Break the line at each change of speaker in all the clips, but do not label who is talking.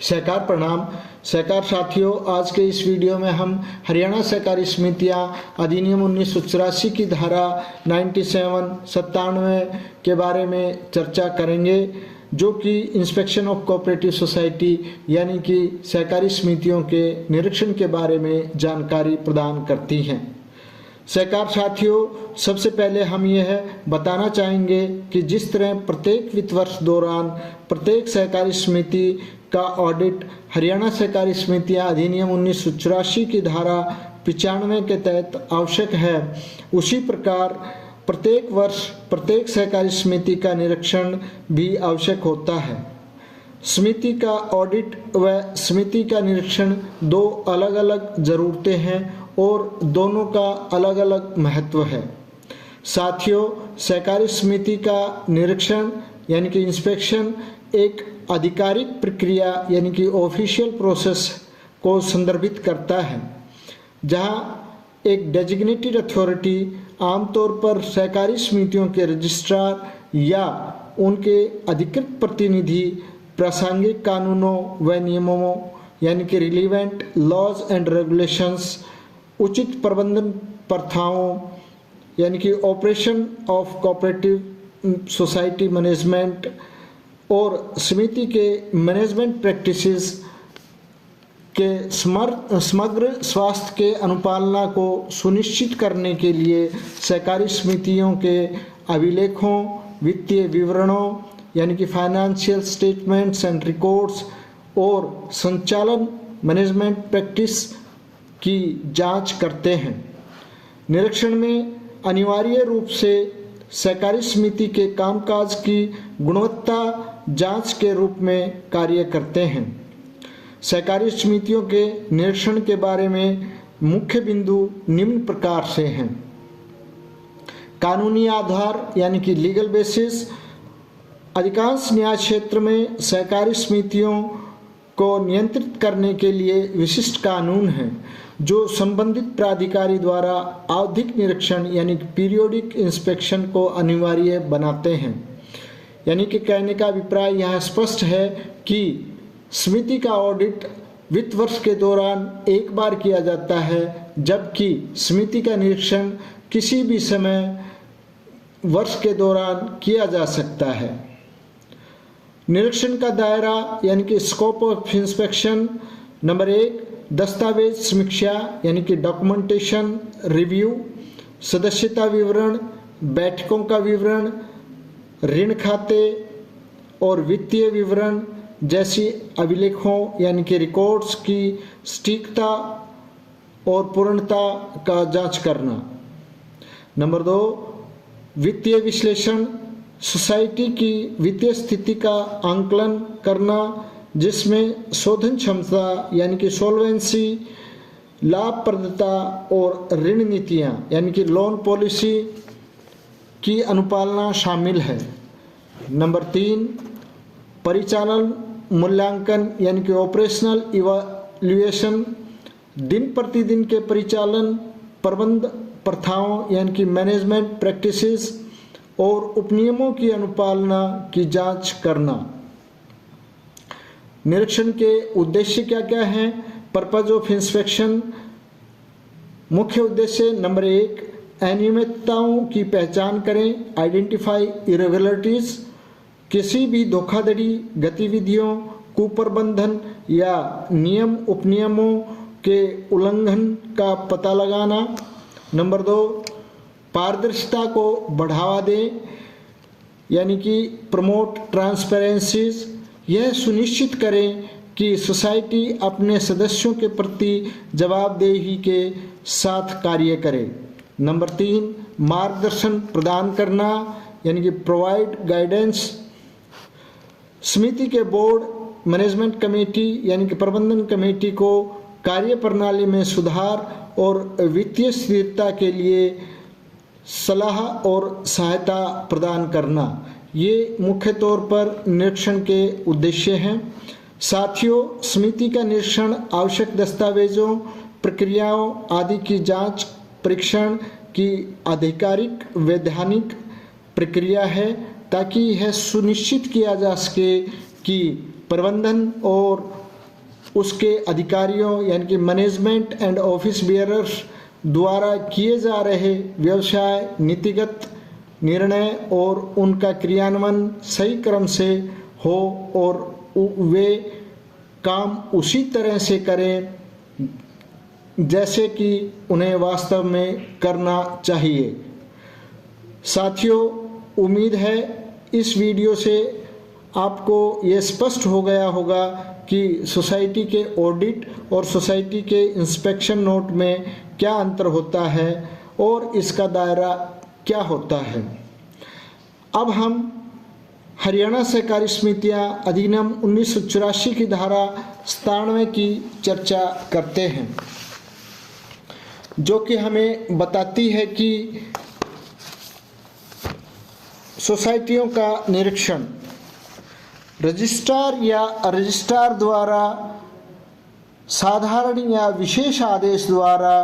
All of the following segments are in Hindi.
सहकार प्रणाम। सहकार साथियों, आज के इस वीडियो में हम हरियाणा सहकारी समितियां अधिनियम 1984 की धारा 97 के बारे में चर्चा करेंगे, जो कि इंस्पेक्शन ऑफ कोऑपरेटिव सोसाइटी यानी कि सहकारी समितियों के निरीक्षण के बारे में जानकारी प्रदान करती हैं। सहकार साथियों, सबसे पहले हम यह बताना चाहेंगे कि जिस तरह प्रत्येक वित्त वर्ष दौरान प्रत्येक सहकारी समिति का ऑडिट हरियाणा सहकारी समितियां अधिनियम 1984 की धारा 95 के तहत आवश्यक है, उसी प्रकार प्रत्येक वर्ष प्रत्येक सहकारी समिति का निरीक्षण भी आवश्यक होता है। समिति का ऑडिट व समिति का निरीक्षण दो अलग अलग ज़रूरतें हैं और दोनों का अलग अलग महत्व है। साथियों, सहकारी समिति का निरीक्षण यानी कि इंस्पेक्शन एक आधिकारिक प्रक्रिया यानी कि ऑफिशियल प्रोसेस को संदर्भित करता है, जहां एक डेजिग्नेटेड अथॉरिटी आमतौर पर सहकारी समितियों के रजिस्ट्रार या उनके अधिकृत प्रतिनिधि प्रासंगिक कानूनों व नियमों यानी कि रिलीवेंट लॉज एंड रेगुलेशंस, उचित प्रबंधन प्रथाओं यानी कि operation of cooperative society management और समिति के मैनेजमेंट प्रैक्टिसेस के समग्र स्वास्थ्य के अनुपालना को सुनिश्चित करने के लिए सहकारी समितियों के अभिलेखों, वित्तीय विवरणों यानी कि फाइनेंशियल स्टेटमेंट्स एंड रिकॉर्ड्स और संचालन मैनेजमेंट प्रैक्टिस की जांच करते हैं। निरीक्षण में अनिवार्य रूप से सहकारी समिति के कामकाज की गुणवत्ता जांच के रूप में कार्य करते हैं। सहकारी समितियों के निरीक्षण के बारे में मुख्य बिंदु निम्न प्रकार से हैं। कानूनी आधार यानी कि लीगल बेसिस। अधिकांश न्याय क्षेत्र में सहकारी समितियों को नियंत्रित करने के लिए विशिष्ट कानून हैं, जो संबंधित प्राधिकारी द्वारा आवधिक निरीक्षण यानी कि पीरियोडिक इंस्पेक्शन को अनिवार्य बनाते हैं। यानी कि कहने का अभिप्राय यहाँ स्पष्ट है कि समिति का ऑडिट वित्त वर्ष के दौरान एक बार किया जाता है, जबकि समिति का निरीक्षण किसी भी समय वर्ष के दौरान किया जा सकता है। निरीक्षण का दायरा यानी कि स्कोप ऑफ इंस्पेक्शन। नंबर 1, दस्तावेज समीक्षा यानी कि डॉक्यूमेंटेशन रिव्यू, सदस्यता विवरण, बैठकों का विवरण, ऋण खाते और वित्तीय विवरण जैसी अभिलेखों यानी कि रिकॉर्ड्स की सटीकता और पूर्णता का जांच करना। नंबर 2, वित्तीय विश्लेषण, सोसाइटी की वित्तीय स्थिति का आंकलन करना, जिसमें शोधन क्षमता यानी कि सॉल्वेंसी, लाभप्रदता और ऋण नीतियां यानी कि लोन पॉलिसी की अनुपालना शामिल है। नंबर 3, परिचालन मूल्यांकन यानी कि ऑपरेशनल इवैल्यूएशन, दिन प्रतिदिन के परिचालन प्रबंध प्रथाओं यानी कि मैनेजमेंट प्रैक्टिसेस और उपनियमों की अनुपालना की जांच करना। निरीक्षण के उद्देश्य क्या क्या हैं? Purpose of inspection. मुख्य उद्देश्य नंबर 1, अनियमितताओं की पहचान करें, आइडेंटिफाई इरेगुलरिटीज, किसी भी धोखाधड़ी गतिविधियों, कुप्रबंधन या नियम उपनियमों के उल्लंघन का पता लगाना। नंबर 2, पारदर्शिता को बढ़ावा दें यानी कि प्रमोट ट्रांसपेरेंसीज, यह सुनिश्चित करें कि सोसाइटी अपने सदस्यों के प्रति जवाबदेही के साथ कार्य करे। नंबर 3, मार्गदर्शन प्रदान करना यानी कि प्रोवाइड गाइडेंस। समिति के बोर्ड, मैनेजमेंट कमेटी यानी कि प्रबंधन कमेटी को कार्य प्रणाली में सुधार और वित्तीय स्थिरता के लिए सलाह और सहायता प्रदान करना। ये मुख्य तौर पर निरीक्षण के उद्देश्य हैं। साथियों, समिति का निरीक्षण आवश्यक दस्तावेजों, प्रक्रियाओं आदि की जांच परीक्षण की आधिकारिक वैधानिक प्रक्रिया है, ताकि यह सुनिश्चित किया जा सके कि प्रबंधन और उसके अधिकारियों यानी कि मैनेजमेंट एंड ऑफिस बियरर्स द्वारा किए जा रहे व्यवसाय नीतिगत निर्णय और उनका क्रियान्वयन सही क्रम से हो और वे काम उसी तरह से करें जैसे कि उन्हें वास्तव में करना चाहिए। साथियों, उम्मीद है इस वीडियो से आपको ये स्पष्ट हो गया होगा कि सोसाइटी के ऑडिट और सोसाइटी के इंस्पेक्शन नोट में क्या अंतर होता है और इसका दायरा क्या होता है। अब हम हरियाणा सहकारी समितियां अधिनियम 1984 की धारा 97 की चर्चा करते हैं, जो कि हमें बताती है कि सोसाइटियों का निरीक्षण रजिस्ट्रार या रजिस्ट्रार द्वारा साधारण या विशेष आदेश द्वारा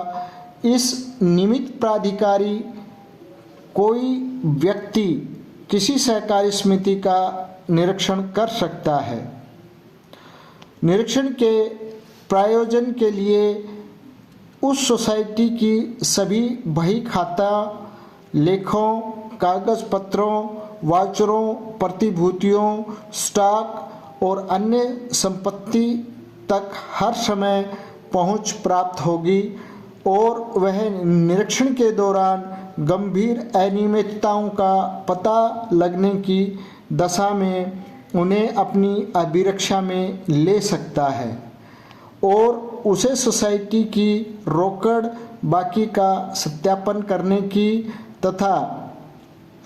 इस निमित्त प्राधिकारी कोई व्यक्ति किसी सहकारी समिति का निरीक्षण कर सकता है। निरीक्षण के प्रायोजन के लिए उस सोसाइटी की सभी बही खाता, लेखों, कागज पत्रों, वाचरों, प्रतिभूतियों, स्टॉक और अन्य संपत्ति तक हर समय पहुंच प्राप्त होगी और वह निरीक्षण के दौरान गंभीर अनियमितताओं का पता लगने की दशा में उन्हें अपनी अभिरक्षा में ले सकता है और उसे सोसाइटी की रोकड़ बाकी का सत्यापन करने की तथा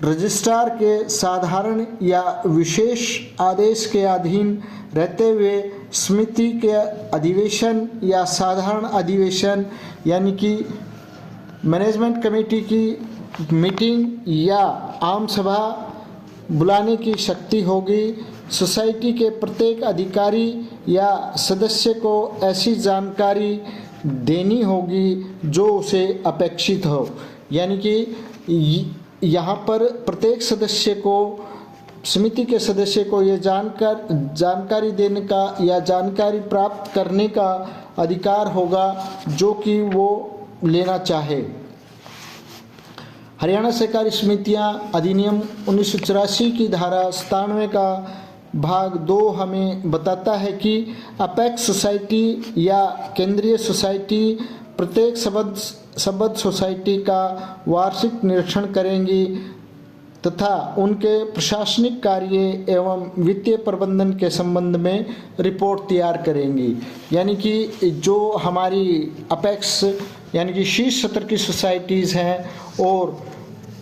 रजिस्ट्रार के साधारण या विशेष आदेश के अधीन रहते हुए समिति के अधिवेशन या साधारण अधिवेशन यानी कि मैनेजमेंट कमेटी की मीटिंग या आम सभा बुलाने की शक्ति होगी। सोसाइटी के प्रत्येक अधिकारी या सदस्य को ऐसी जानकारी देनी होगी जो उसे अपेक्षित हो, यानी कि यहाँ पर प्रत्येक सदस्य को, समिति के सदस्य को ये जानकारी देने का या जानकारी प्राप्त करने का अधिकार होगा जो कि वो लेना चाहे। हरियाणा सहकारी समितियां अधिनियम 1984 की धारा 97 का भाग 2 हमें बताता है कि अपेक्स सोसाइटी या केंद्रीय सोसाइटी प्रत्येक संबद्ध सोसाइटी का वार्षिक निरीक्षण करेंगी तथा उनके प्रशासनिक कार्य एवं वित्तीय प्रबंधन के संबंध में रिपोर्ट तैयार करेंगी। यानी कि जो हमारी अपेक्स यानी कि शीर्ष स्तर की सोसाइटीज़ हैं और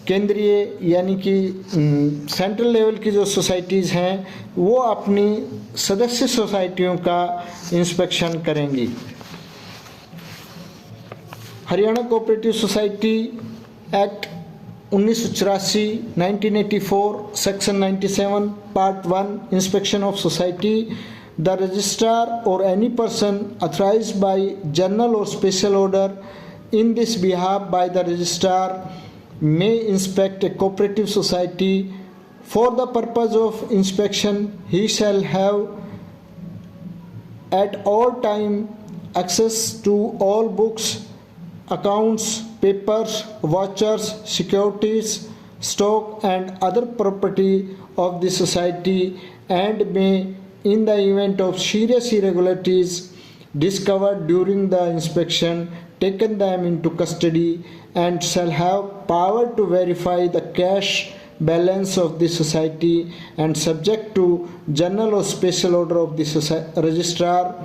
केंद्रीय यानी कि सेंट्रल लेवल की जो सोसाइटीज़ हैं वो अपनी सदस्य सोसाइटियों का इंस्पेक्शन करेंगी। Haryana cooperative society act 1984 1984 section 97 part 1 inspection of society the registrar or any person authorized by journal or special order in this behalf by the registrar may inspect a cooperative society. For the purpose of inspection, he shall have at all time access to all books, accounts, papers, vouchers, securities, stock and other property of the society and may in the event of serious irregularities discovered during the inspection taken them into custody and shall have power to verify the cash balance of the society and subject to general or special order of the registrar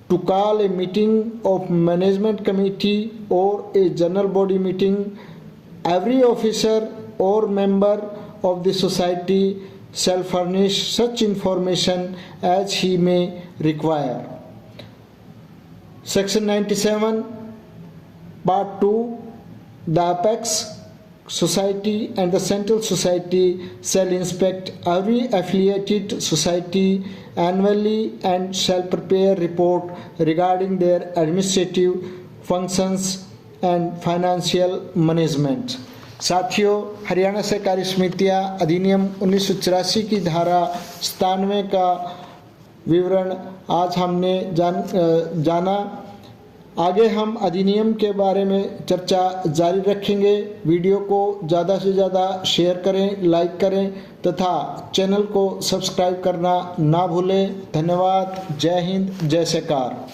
to call a meeting of management committee or a general body meeting. Every officer or member of the society shall furnish such information as he may require. Section 97 Part 2 The apex society and the central society shall inspect every affiliated society annually and shall prepare report regarding their administrative functions and financial management. साथियों, हरियाणा सहकारी समितियां अधिनियम 1984 की धारा 97 का विवरण आज हमने जाना। आगे हम अधिनियम के बारे में चर्चा जारी रखेंगे। वीडियो को ज़्यादा से ज़्यादा शेयर करें, लाइक करें तथा चैनल को सब्सक्राइब करना ना भूलें। धन्यवाद। जय हिंद, जय सरकार।